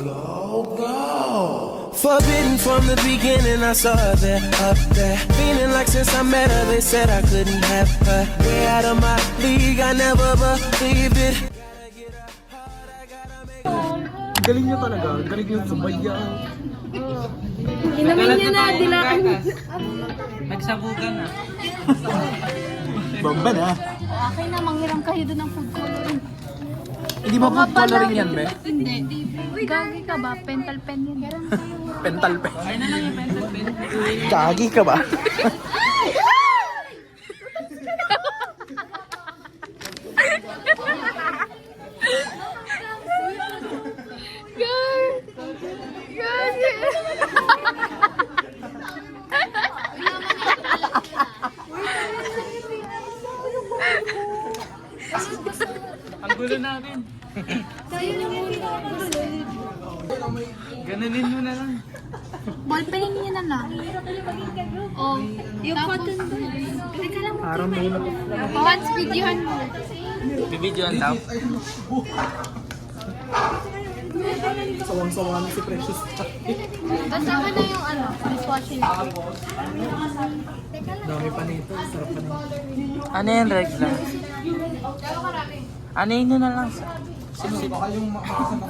Go, go. Forbidden from the beginning, I saw her there, up there. Feeling like since I met her, they said I couldn't have her. Way out of my league, I never believed it. Galing niyo talaga. Galing niyo sumayaw. Inumin niyo na, dilaan. Nagsabugan na. Bamba na. Okay na, manghiram kayo doon ng food coloring. Hindi ba food coloring yan, be? Hindi. Gagi ka ba? Pental pen yan. Pental pen. Ay na lang yung pencil pen. Kagi ka ba? Ang gulo namin. Ganunin mo na lang. Ballpen niyo na lang. Oh, yung cotton ball. Kasi ka lang mo. Parang may Once videohan mo. Bibidyo ang tao. sawang-sawa na si Precious. Basta ka na yung dishwashing. Dami pa nito. Sarap pa nito. Ano yan, regla? Ano yun na lang sa... Baka yung makasama.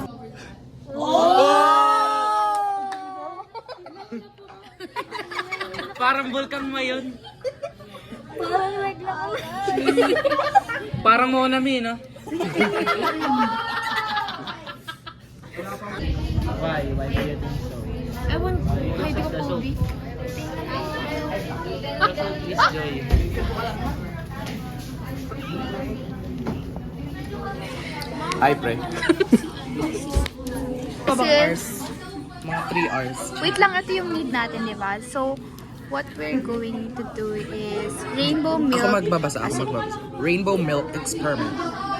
Parang vulkan mo yun. Parang regla ko. Parang Monami, no? Why do you think so? Ewan, hindi ko pogi. Please joy. Hi, pre. Sis, Mga 3 hours. wait lang, ito yung need natin, di ba? So, what we're going to do is rainbow milk. Ako magbabasa. Rainbow milk experiment.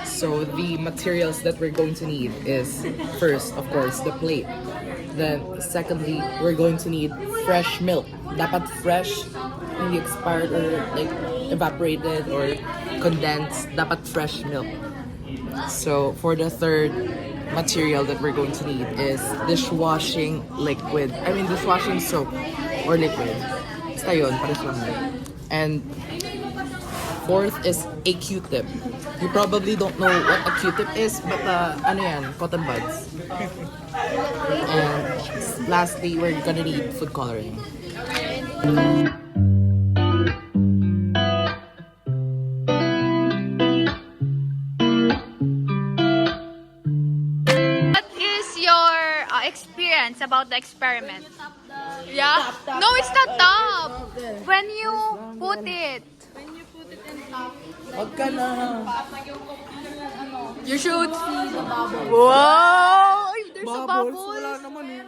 So the materials that we're going to need is first, of course, the plate. Then secondly, we're going to need fresh milk. Dapat fresh, hindi expired or like evaporated or condensed. Dapat fresh milk. So for the third material that we're going to need is dishwashing liquid. I mean dishwashing soap or liquid. Basta yun, pares lang yun. And fourth is a Q-tip. You probably don't know what a Q-tip is, but ano yan, cotton buds. And lastly, we're gonna need food coloring. What is your experience about the experiment? Yeah? No, it's not top. When you put it. Wag ka na. You should see the bubbles. Wow! Ay, there's a Bubbles, bubble. wala naman eh.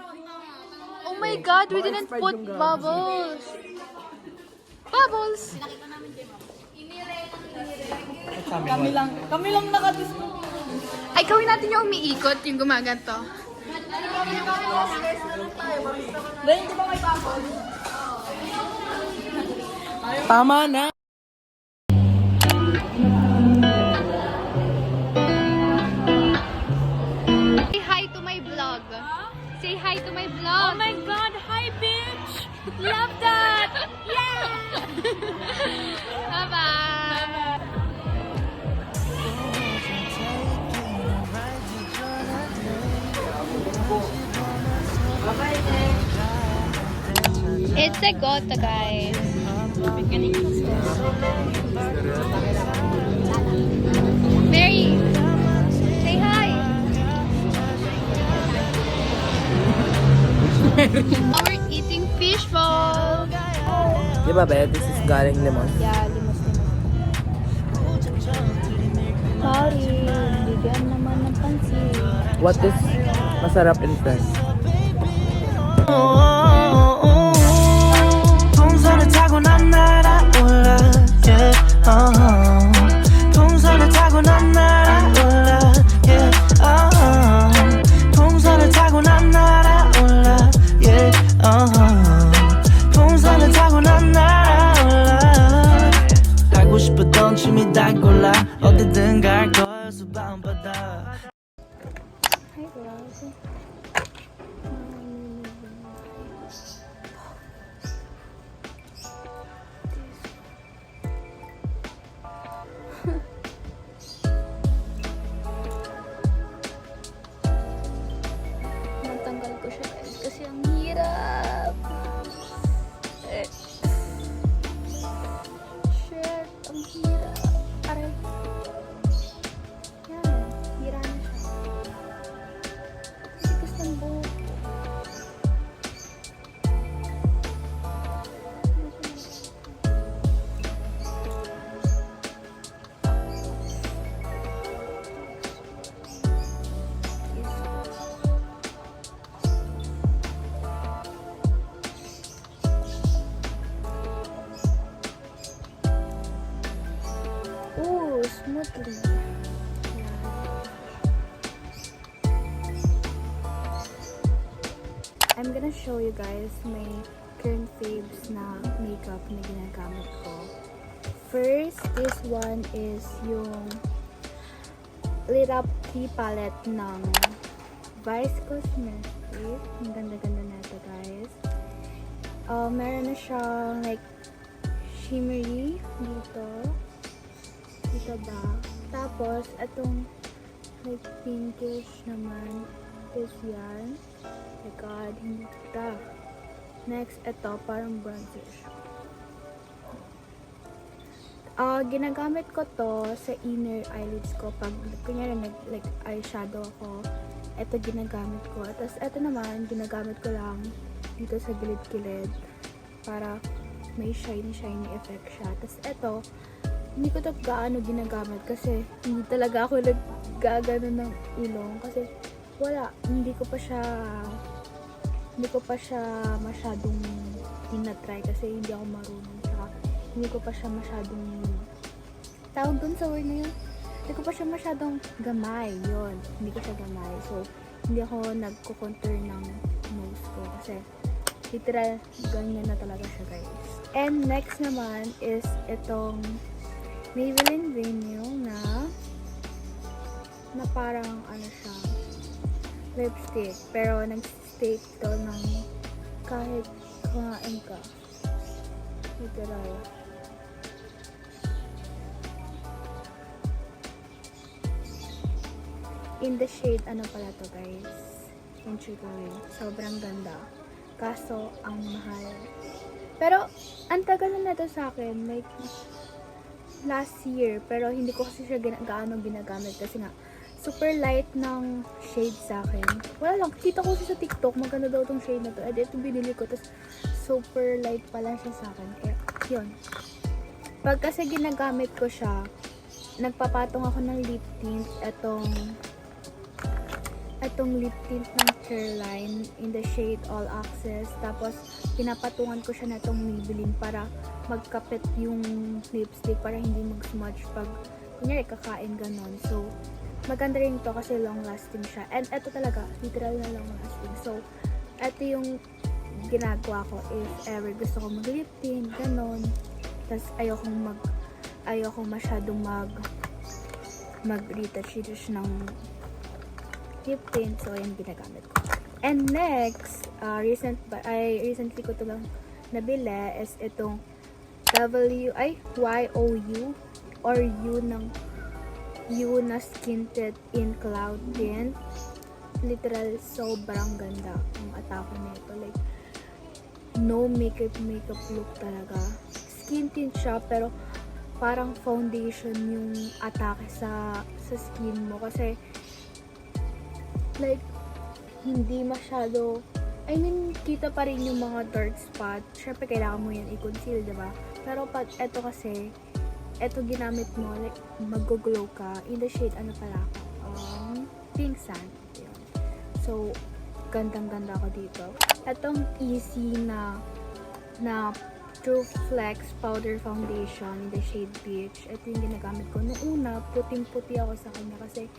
Oh my God, we didn't put bubbles. Bubbles. Kami lang nakadisco. Ay, gawin natin yung umiikot, yung gumaganto. Dahil di ba may bubble? Tama na. Say hi to my vlog. Say hi to my vlog. Oh my God, hi bitch! Love that! Yeah! Bye-bye. It's a gota, guys. Mary, say hi. We're eating fish balls. Di ba, be? This is galing lemon. Yeah, limos. Sorry, bigyan naman ng pansin. What is masarap in French? 동선을 타고 난 날아올라 yeah. 동선을 타고 난 날아올라 yeah. 동선을 타고 난 날아올라 yeah. 동선을 타고 난 날아올라 하고 싶었던 춤이 다 골라 어디든 갈 걸 수밤바다. Hi, girls. hirap. Shit, ang hirap. Aray. Yan, hira na siya. Tigas ng buhok. Ooh, smoothly. I'm gonna show you guys my current faves na makeup na ginagamit ko. First, this one is yung Lit Up Key Palette ng Vice Cosmetics. Ang ganda-ganda na ito, guys. Meron na siyang like shimmery dito. Dito ba? Tapos, itong like pinkish naman is yan. Oh my god, hindi kita. Next, ito, parang bronzer siya. Ginagamit ko to sa inner eyelids ko pag kunyari like eyeshadow ako. Ito ginagamit ko. Tapos ito naman, ginagamit ko lang dito sa gilid-gilid para may shiny effect siya. Tapos ito, hindi ko ito gaano ginagamit kasi hindi talaga ako naggagano ng ilong kasi wala, hindi ko pa siya masyadong tinatry kasi hindi ako marunong. Saka hindi ko pa siya masyadong tawag dun sa word na yun. Hindi ko pa siya masyadong gamay. Yun, hindi ko siya gamay. So, hindi ako nagko-contour ng nose ko kasi literal ganyan na talaga siya, guys. And next naman is itong Maybelline Venue na parang ano siya, lipstick. Pero nag-stick to ng kahit kumain ka. Literal. In the shade, ano pala to, guys? Intriguing. Sobrang ganda. Kaso, ang mahal. Pero, ang tagal na to sa akin. Like, last year. Pero, hindi ko kasi siya gaano ginagamit. Kasi nga, super light ng shade sa akin. Wala lang. Kita ko siya sa TikTok. Maganda daw tong shade na to. And ito binili ko. Tapos, super light pa lang siya sa akin. Kaya, yun. Pag kasi ginagamit ko siya, nagpapatong ako ng lip tint. Itong lip tint ng Careline in the shade All Access. Tapos, pinapatungan ko siya na itong Maybelline para magkapit yung lipstick para hindi mag-smudge pag kunyari kakain ganon. So, maganda rin to kasi long lasting siya. And ito talaga, literal na long lasting. So, ito yung ginagawa ko if ever gusto ko mag-lip tint, ganon. Tapos, ayokong masyadong mag-retouch ng lip tint. So, ayan ginagamit ko. And next, recently ko ito lang nabili is itong YOU or U na Skin Tint in Cloud Tint. Literal, sobrang ganda ang atake nito. Like, no makeup look talaga. Skin tint siya, pero parang foundation yung atake sa skin mo. Kasi, like, hindi masyado, I mean, kita pa rin yung mga dark spot. Syempre, kailangan mo yan i-conceal, diba? Pero pag eto kasi, eto ginamit mo, like, mag-glow ka. In the shade, ano pala ako? Pink Sand. Yun. So, gandang-ganda ko dito. Etong easy na True Flex Powder Foundation in the shade Peach. Ito yung ginagamit ko. Noong una, puting-puti ako sa kanya kasi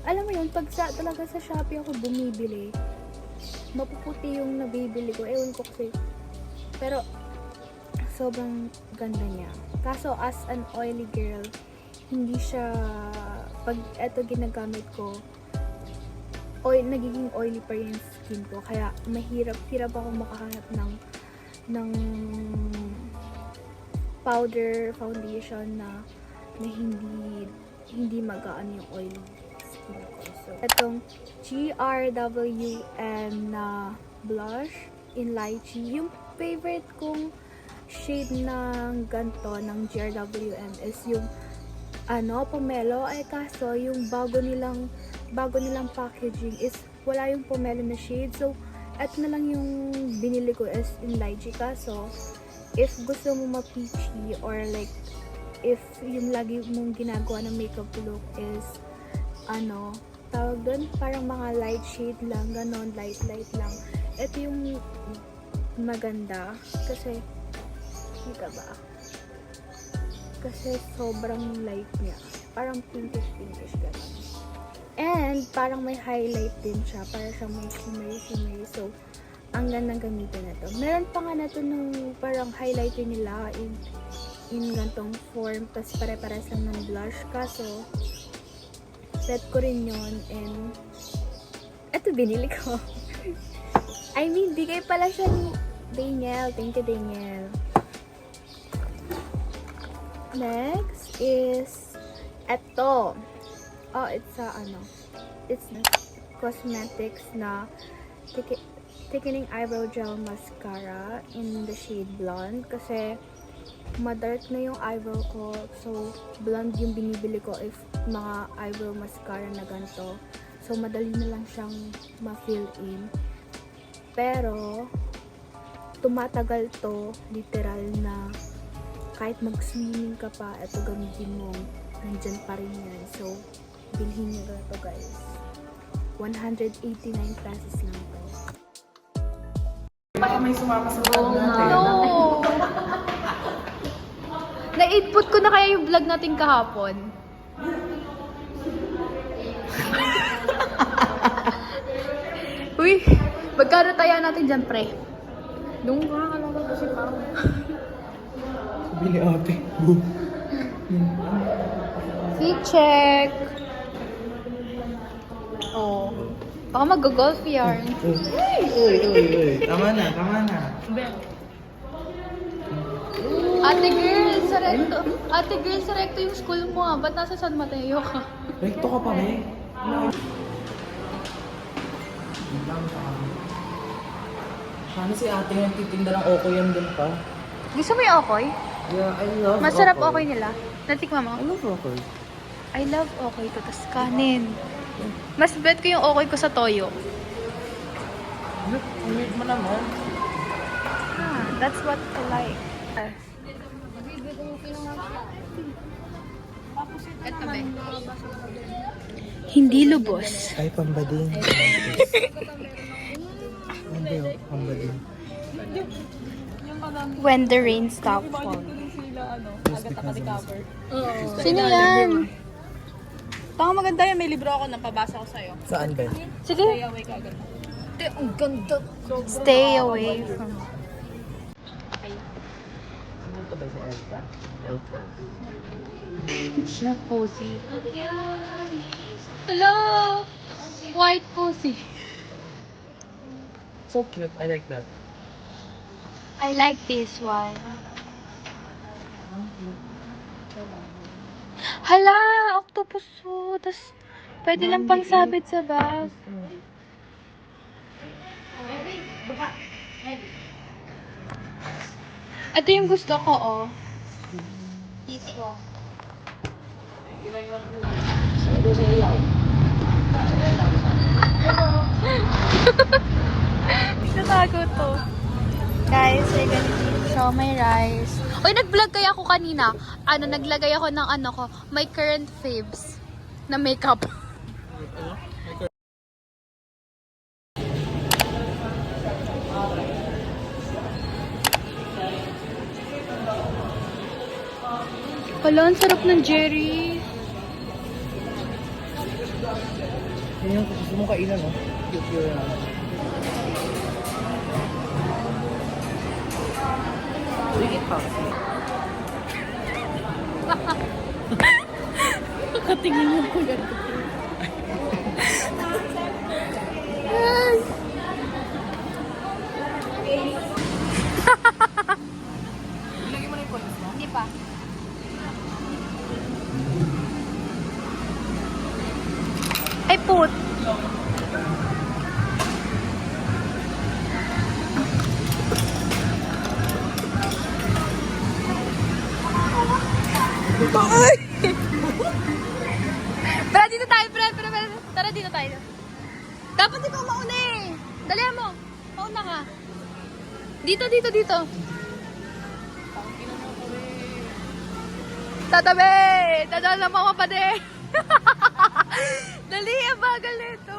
alam mo yun, pag talaga sa Shopee ako bumibili, mapuputi yung nabibili ko. Ewan ko kasi. Pero, sobrang ganda niya. Kaso, as an oily girl, hindi siya, pag eto ginagamit ko, nagiging oily pa rin yung skin ko. Kaya, hirap ako makahanap ng powder foundation na hindi magaan yung oily skin ko. So, itong GRWM na blush in lychee. Yung favorite kong shade ng ganto ng GRWM is yung pomelo. Ay kaso yung bago nilang packaging is wala yung pomelo na shade. So eto na lang yung binili ko is in lychee. Kaso if gusto mo ma-peachy or like if yung lagi mong ginagawa ng makeup look is tawag doon, parang mga light shade lang, ganon, light lang. Ito yung maganda kasi kita ba? Kasi sobrang light niya. Parang pinkish ganon. And parang may highlight din siya, para siya may shimmery. So ang gandang gamitin na to. Meron pa nga na to nung parang highlighter nila in gantong form, tas pare-pares lang ng blush. Kaso set ko rin yun, and eto binili ko. I mean, bigay pala siya ni Daniel. Thank you, Daniel. Next is eto. Oh, it's it's cosmetics na thickening eyebrow gel mascara in the shade blonde. Kasi madark na yung eyebrow ko, so blonde yung binibili ko if mga eyebrow mascara na ganito. So madali na lang siyang ma-fill in. Pero tumatagal to, literal na kahit mag-swimming ka pa, ito gamitin mo, nandyan pa rin yan. So bilhin nyo na to, guys. 189 pesos lang to. Baka may sumama sa vlog natin. No! Na-input ko na kaya yung vlog natin kahapon. Uy, magkano taya natin dyan, pre? Nung kakakalala ko si Pao. Sabi ni ate. Boom. Fit check. Oh. Baka mag-golf yarn. Uy. Tama na. Ate girl, sa recto yung school mo ah. Ba't nasa San Mateo ka? Rekto ka pa eh. Sana si ate yung titinda ng okoy yan dun pa. Gusto mo yung okoy? Yeah, I love Masarap okoy nila. Natikman mo? I love okoy. I love okoy ko. Tas kanin. Mas bet ko yung okoy ko sa toyo. Umit mo naman. That's what I like. Ito ba? Hindi lubos. Ay, pambading. Pambading. When the rain stops falling. Sino yan? Baka maganda yan, may libro ako, napabasa ko sa'yo. Saan ba? Sige. Stay away ka agad. Ang ganda. Stay away from... Ito ba si Elsa? Elsa. Black Posy. Hello! White Posy. So cute. I like that. I like this one. Hala! Octopus po. Tas pwede lang pang sabit sa bag. Ito yung gusto ko, oh. This one. Natago to. Guys, we're gonna eat siomai rice. Uy, nag-vlog kaya ako kanina. Naglagay ako ng my current faves na makeup. Hala, ang sarap ng Jerry. Yan yung gusto mong kainan, no? Cute. Ligit pa. Nakatingin mo ko yan. Ilagay mo na yung points mo. Hindi pa. Ay, put. Ay! Pero dito tayo, pre. Tara, dito tayo. Dapat ikaw mauna eh. Dali mo. Mauna ka. Dito. Tatabi! Tadal na mga pa din. Dali, ang bagal nito.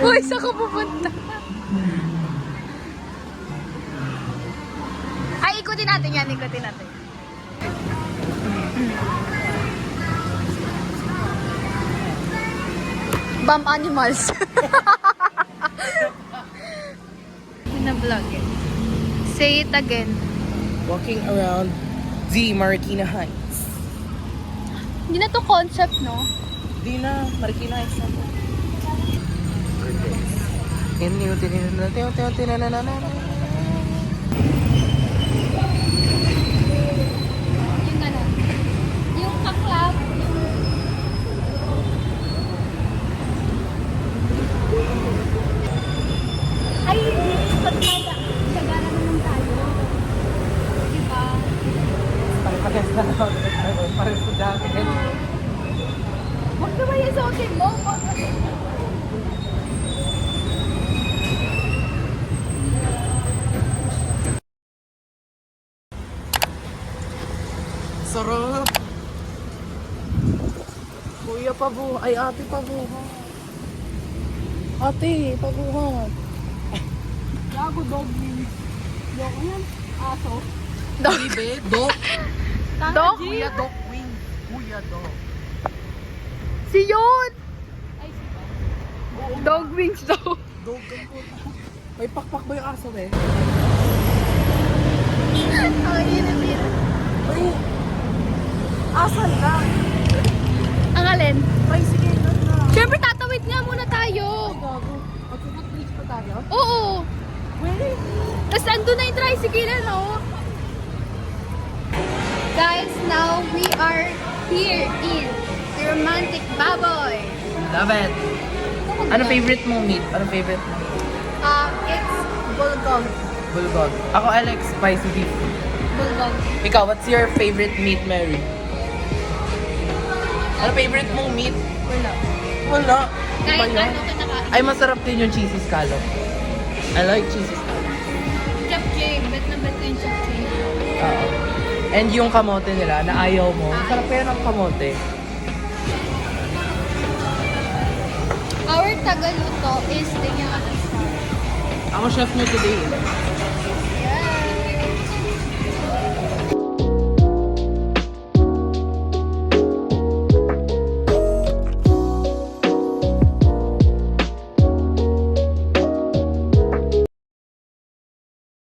Uy, saan ka pupunta? Ay, ikutin natin yan. Bam animals. Na-vlog it. Say it again. Walking around the Marikina Heights. Hindi na to concept, no? Di na, Marikina Heights na po. Yung ano, yung kaklap, ay, pagkagana naman tayo. Diba? Pare-pares na lang. Pares ko jacket. Huwag naman yung suotin mo. Sarap! Kuya, pabuhat. Ay, ate, pabuhat. Ate, pabuhat. Gago dog wings. Yung yan, aso. Bibe, dog. Dog? Kuya, dog wing. Kuya, dog. Si yun! Dog wings daw. Dog ang puta. May pakpak ba yung aso, eh? Ang init. Ay! Asan ka? Ang alin? Ay, sige, doon na. Siyempre, tatawid nga muna tayo. Gago. Mag-footbridge pa tayo? Oo. Pwede. Tapos andun na yung tricycle, ano? Guys, now we are here in the Romantic Baboy. Love it. Ano favorite mong meat? Ano favorite mo? It's bulgong. Bulldog. Ako, Alex, spicy beef. Bulgong. Ikaw, what's your favorite meat, Mary? Ano favorite mong meat? Wala. Kahit Iba yun. ano kinakain. Ay, masarap din yung cheesy scallop. I like cheesy scallop. Chapchae. Bet na bet ko yung chapchae. Oo. And yung kamote nila, na ayaw mo. Masarap kaya ng kamote. Our tagaluto is the Yamata. Ako chef nyo today.